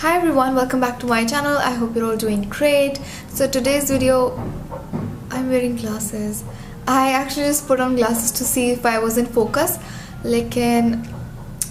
Hi everyone, welcome back to my channel. I hope you're all doing great. So today's video, I'm wearing glasses. I actually just put on glasses to see if I was in focus. Lekin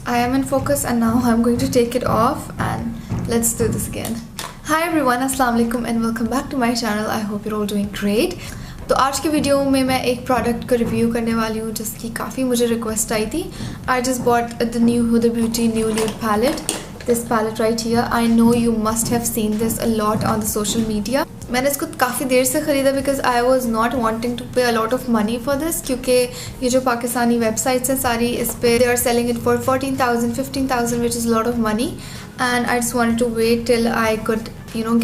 I am in focus and now I'm going to take it off and let's do this again. Hi everyone, Assalamu alaikum and welcome back to my channel. I hope you're all doing great. तो आज के video में मैं एक product को review करने वाली हूँ जिसकी काफ़ी मुझे रिक्वेस्ट आई थी. I just bought the new Huda Beauty new nude palette. This palette right here. I know you must have seen this a lot on the social media. मैंने इसको काफ़ी देर से ख़रीदा because I was not wanting to pay a lot of money for this क्योंकि ये जो Pakistani websites हैं सारी इस पे they are selling it for 14,000, 15,000 which is a lot of money and I just wanted to wait till I could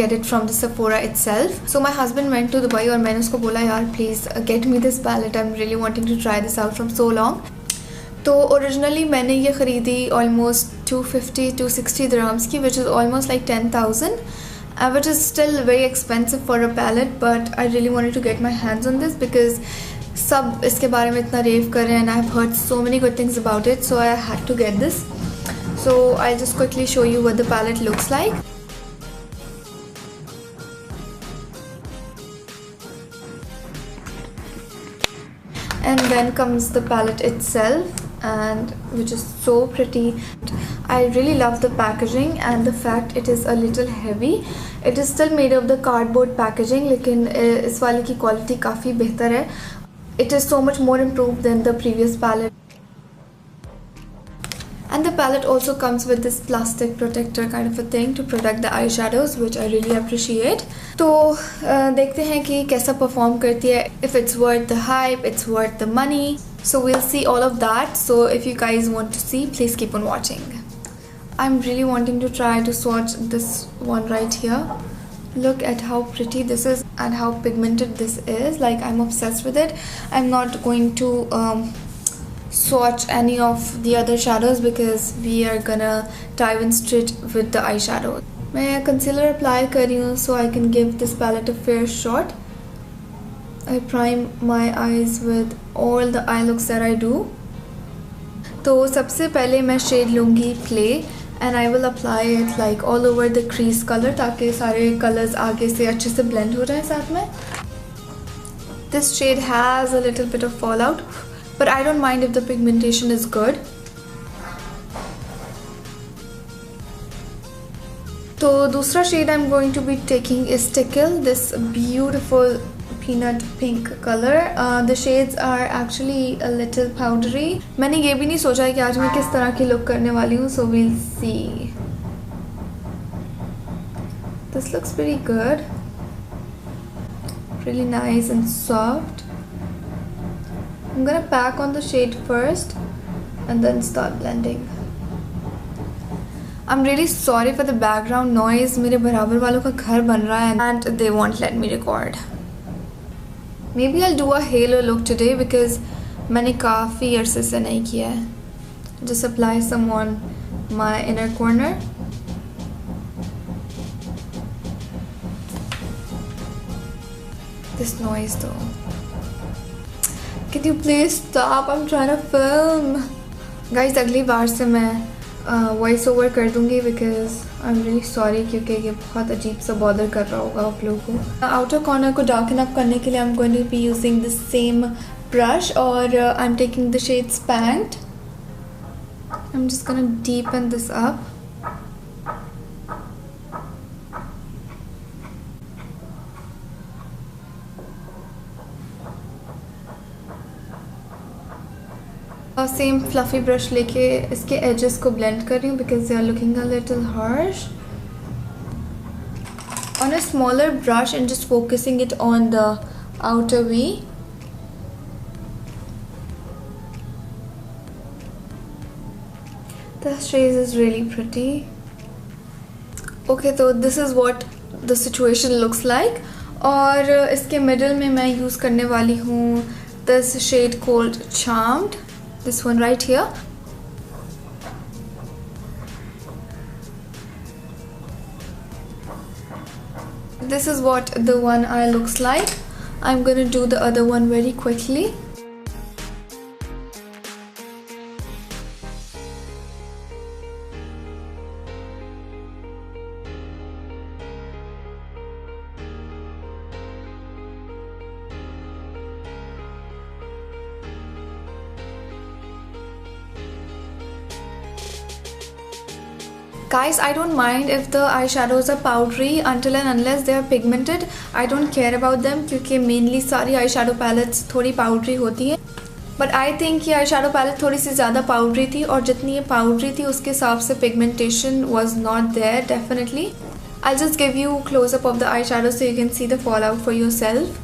get it from the Sephora itself. So my husband went to Dubai और मैंने उसको बोला यार please get me this palette. I'm really wanting to try this out from so long. तो originally मैंने ये ख़रीदी almost 250-260 dirhams की which is almost like 10,000 which is still very expensive for a palette but I really wanted to get my hands on this because सब इसके बारे में इतना रेव कर रहे हैं and I've heard so many good things about it so I had to get this. So I'll just quickly show you what the palette looks like. And then comes the palette itself and which is so pretty. I really love the packaging and the fact it is a little heavy. It is still made of the cardboard packaging लेकिन इस वाले की quality काफ़ी बेहतर है. It is so much more improved than the previous palette. And the palette also comes with this plastic protector kind of a thing to protect the eyeshadows which I really appreciate. तो देखते हैं कि कैसा perform करती है. If it's worth the hype, it's worth the money. So we'll see all of that. So if you guys want to see, please keep on watching. I'm really wanting to try to swatch this one right here. Look at how pretty this is and how pigmented this is. Like I'm obsessed with it. I'm not going to swatch any of the other shadows because we are gonna dive in straight with the eyeshadow. मैं concealer apply कर रही हूँ so I can give this palette a fair shot. I prime my eyes with all the eye looks that I do. तो सबसे पहले मैं shade लूँगी Play and I will apply it like all over the crease color ताकि सारे colors आगे से अच्छे से blend हो जाएं साथ में. This shade has a little bit of fallout but I don't mind if the pigmentation is good. तो दूसरा shade I'm going to be taking is Tickle, this beautiful peanut pink color. The shades are actually a little powdery. मैंने ये भी नहीं सोचा है कि आज मैं किस तरह की look करने वाली हूँ, so we'll see. This looks pretty good. Really nice and soft. I'm gonna pack on the shade first and then start blending. I'm really sorry for the background noise. मेरे बराबर वालों का घर बन रहा है and they won't let me record. Maybe I'll do a halo look today because मैंने काफ़ी अरसे से नहीं किया है. Just apply some on my inner corner. This noise though. Can you please stop? I'm trying to film. Guys, अगली बार से मैं voice over कर दूँगी because I'm really sorry क्योंकि ये बहुत अजीब सा bother कर रहा होगा आप लोगों को. Outer corner को darken up करने के लिए I'm going to be using the same brush और I'm taking the shade Spanked. I'm just gonna deepen this up. Same fluffy brush लेके इसके edges को blend कर रही हूँ because they are looking a little harsh. On a smaller brush and just focusing it on the outer V. The shade is really pretty. Okay, so this is what the situation looks like. और इसके middle में मैं use करने वाली हूँ this shade called Charmed. This one right here. This is what the one eye looks like. I'm gonna do the other one very quickly. Guys, I don't mind if the eyeshadows are powdery until and unless they are pigmented. I don't care about them क्योंकि mainly सारी eyeshadow palettes थोड़ी powdery होती हैं. But I think ये eyeshadow palette थोड़ी सी ज़्यादा powdery थी और जितनी ये powdery थी उसके हिसाब से pigmentation was not there definitely. I'll just give you close up of the eyeshadow so you can see the fallout for yourself.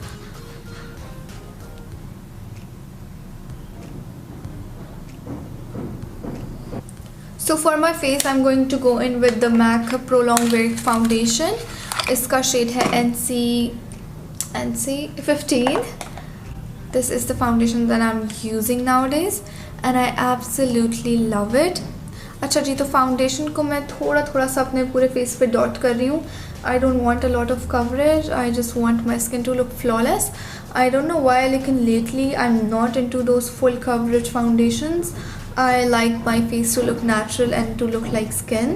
So for my face, I'm going to go in with the MAC Pro Long Wear Foundation. इसका shade है NC15. This is the foundation that I'm using nowadays, and I absolutely love it. अच्छा जी, तो foundation को मैं थोड़ा सा अपने पूरे face पे dot कर रही हूँ. I don't want a lot of coverage. I just want my skin to look flawless. I don't know why, लेकिन lately I'm not into those full coverage foundations. I like my face to look natural and to look like skin.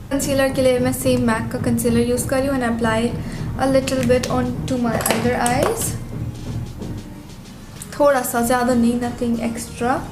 Concealer के लिए मैं same MAC का concealer use कर रही हूँ and apply a little bit onto my under eyes. थोड़ा सा, ज़्यादा नहीं, nothing extra.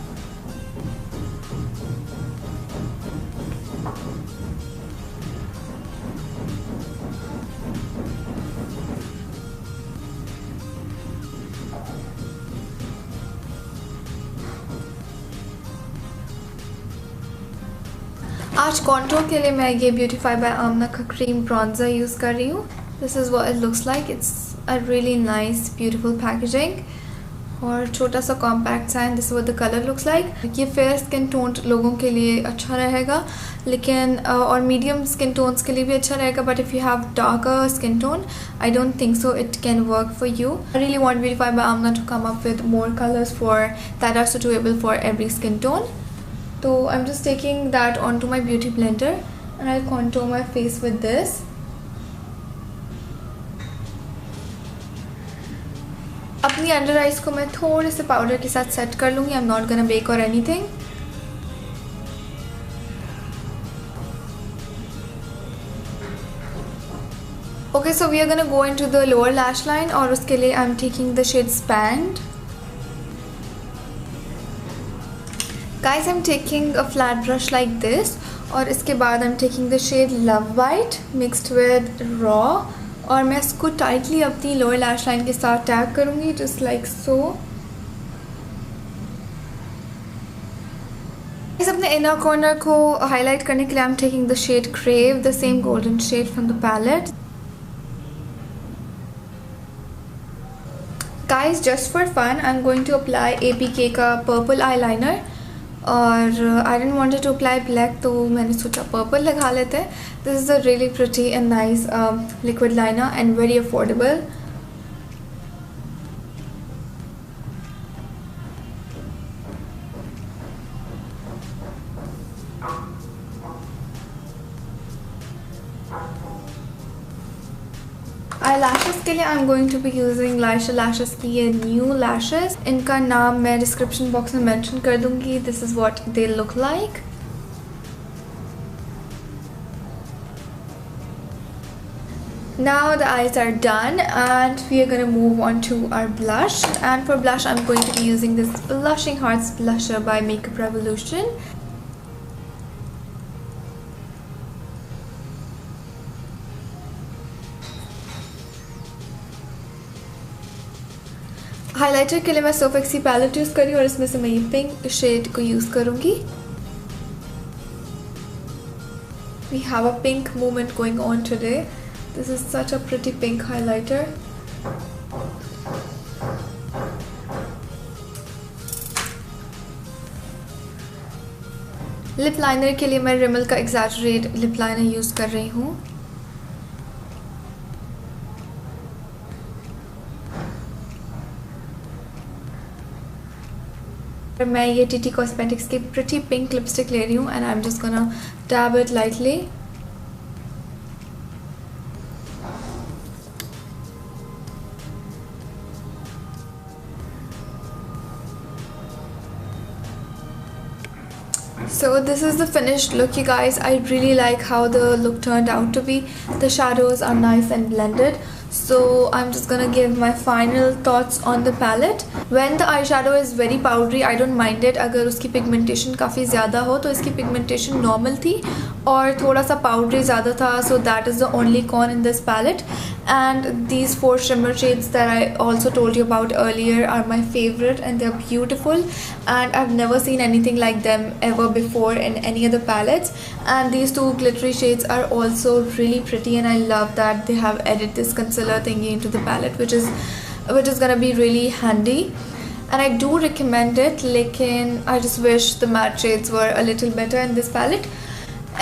आज कॉन्टूर के लिए मैं ये ब्यूटीफाई बाय आमना का क्रीम ब्रॉन्जर यूज़ कर रही हूँ. This is what it looks like. It's a really nice beautiful packaging और छोटा सा कॉम्पैक्ट सा. And this is what the colour looks like. ये फेयर स्किन टोन लोगों के लिए अच्छा रहेगा, लेकिन और मीडियम स्किन टोन्स के लिए भी अच्छा रहेगा. But if you have darker skin tone, I don't think so it can work for you. I really want Beautify by Aamna to come up with more colours for that are suitable for every skin tone. So I'm just taking that onto my beauty blender and I'll contour my face with this. अपनी under eyes को मैं थोड़े से powder के साथ set कर लूँगी. I'm not gonna bake or anything. Okay, so we are gonna go into the lower lash line और उसके लिए I'm taking the shade Spand. Guys, I'm taking a flat brush like this और इसके बाद I'm taking the shade Love White mixed with Raw और मैं इसको tightly अपनी lower lash line के साथ टैग करूँगी just like so. इस अपने inner corner को highlight करने के लिए I'm taking the shade Crave, the same golden shade from the palette. Guys, just for fun, I'm going to apply APK का purple eyeliner. और I didn't want to apply black, तो मैंने सोचा purple लगा लेते हैं. This is a really pretty and nice liquid liner and very affordable. Eyelashes के लिए I'm going to be using lyeshalashes की ये new lashes. इनका नाम मैं description box में mention कर दूँगी. This is what they look like. Now the eyes are done and we are going to move on to our blush. And for blush I'm going to be using this Blushing Hearts blusher by Makeup Revolution. Highlighter के लिए मैं सोफेक्सी palette use कर रही हूँ और इसमें से मैं ये पिंक शेड को यूज़ करूँगी. We have a pink movement going on today. This is such a pretty pink highlighter. Lip liner के लिए मैं रिमल का एग्जैजरेट लिप लाइनर यूज़ कर रही हूँ. मैं ये TT Cosmetics की pretty pink lipstick ले रही हूँ and I'm just gonna dab it lightly. So So this is the finished look, you guys. I really like how the look turned out to be. The shadows are nice and blended. So I'm just gonna give my final thoughts on the palette. When the eyeshadow is very powdery, I don't mind it. अगर उसकी pigmentation काफ़ी ज़्यादा हो तो इसकी pigmentation normal थी और थोड़ा सा powdery ज़्यादा था. So that is the only con in this palette. And these 4 shimmer shades that I also told you about earlier are my favorite, and they're beautiful, and I've never seen anything like them ever before in any other palettes. And these 2 glittery shades are also really pretty, and I love that they have added this concealer thingy into the palette, which is gonna be really handy. And I do recommend it, lekin I just wish the matte shades were a little better in this palette.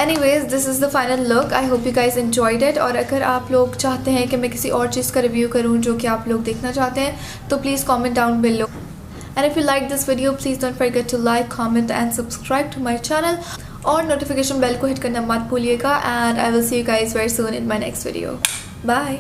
Anyways, this is the final look. I hope you guys enjoyed it. और अगर आप लोग चाहते हैं कि मैं किसी और चीज़ का रिव्यू करूँ जो कि आप लोग देखना चाहते हैं तो please comment down below. And if you like this video, please don't forget to like, comment and subscribe to my channel. और notification bell को hit करना मत भूलिएगा. And I will see you guys very soon in my next video. Bye.